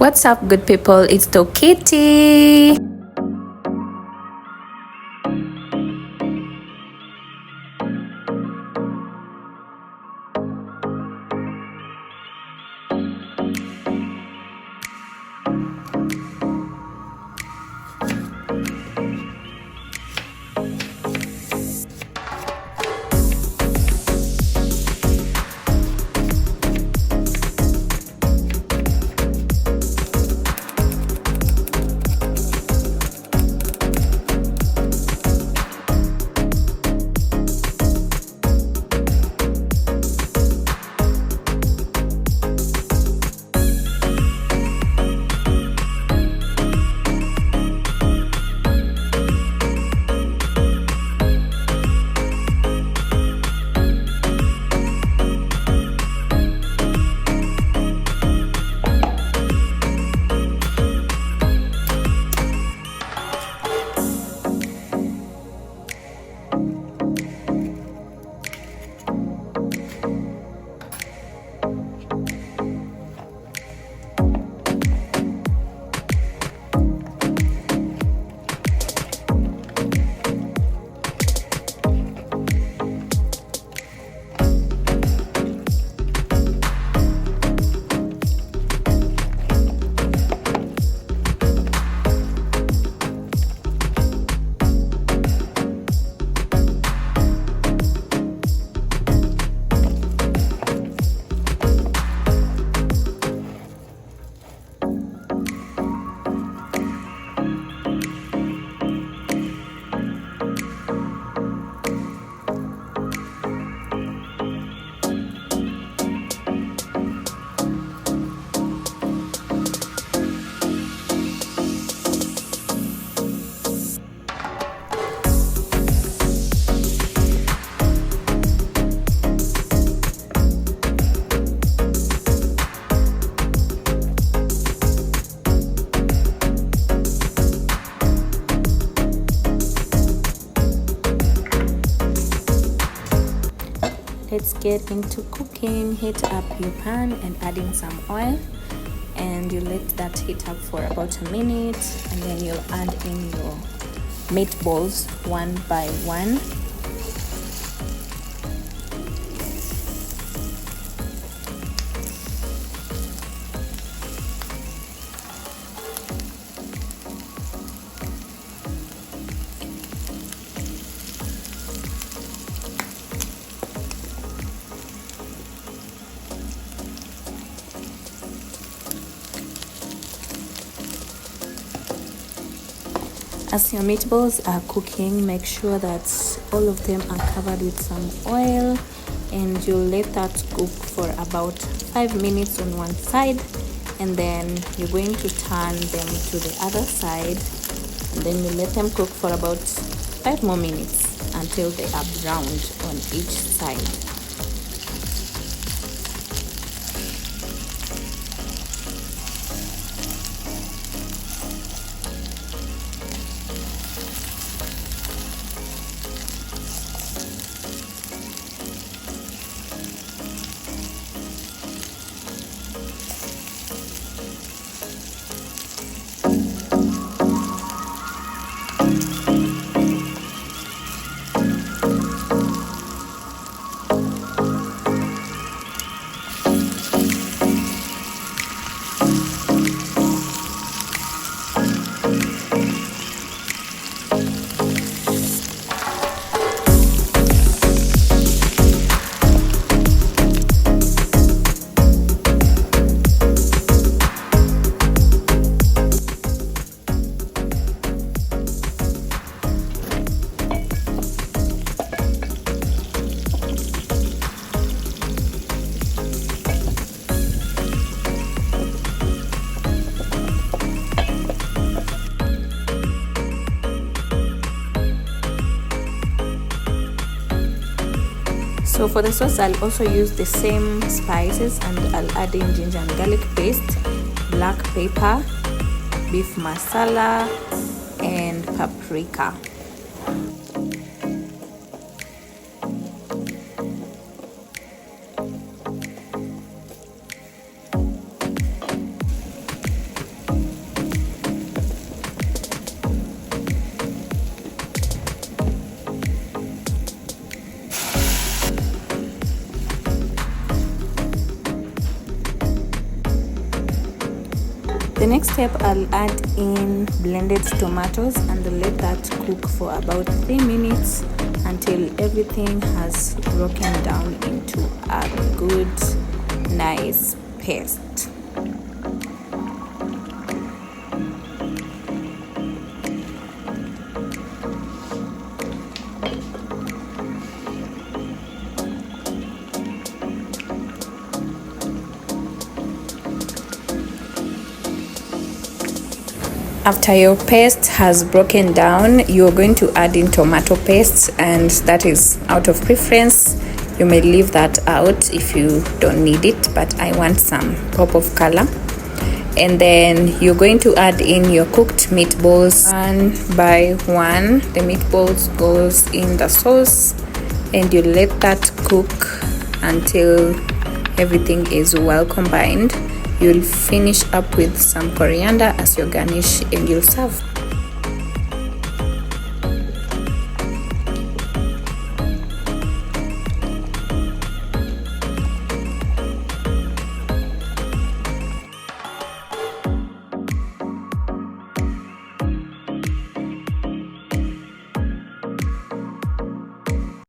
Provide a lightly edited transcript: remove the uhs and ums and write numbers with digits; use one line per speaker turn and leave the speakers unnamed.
What's up, good people? It's Tokiti. Let's get into cooking. Heat up your pan and add in some oil, and you let that heat up for about a minute, and then you'll add in your meatballs one by one. As your meatballs are cooking, make sure that all of them are covered with some oil, and you let that cook for about 5 minutes on one side, and then you're going to turn them to the other side, and then you let them cook for about 5 more minutes until they are browned on each side. So for the sauce, I'll also use the same spices, and I'll add in ginger and garlic paste, black pepper, beef masala, and paprika. The next step, I'll add in blended tomatoes and let that cook for about 3 minutes until everything has broken down into a good, nice paste. After your paste has broken down, you're going to add in tomato paste, and that is out of preference. You may leave that out if you don't need it, but I want some pop of color. And then you're going to add in your cooked meatballs. One by one, the meatballs goes in the sauce, and you let that cook until everything is well combined. You'll finish up with some coriander as your garnish, and you'll serve.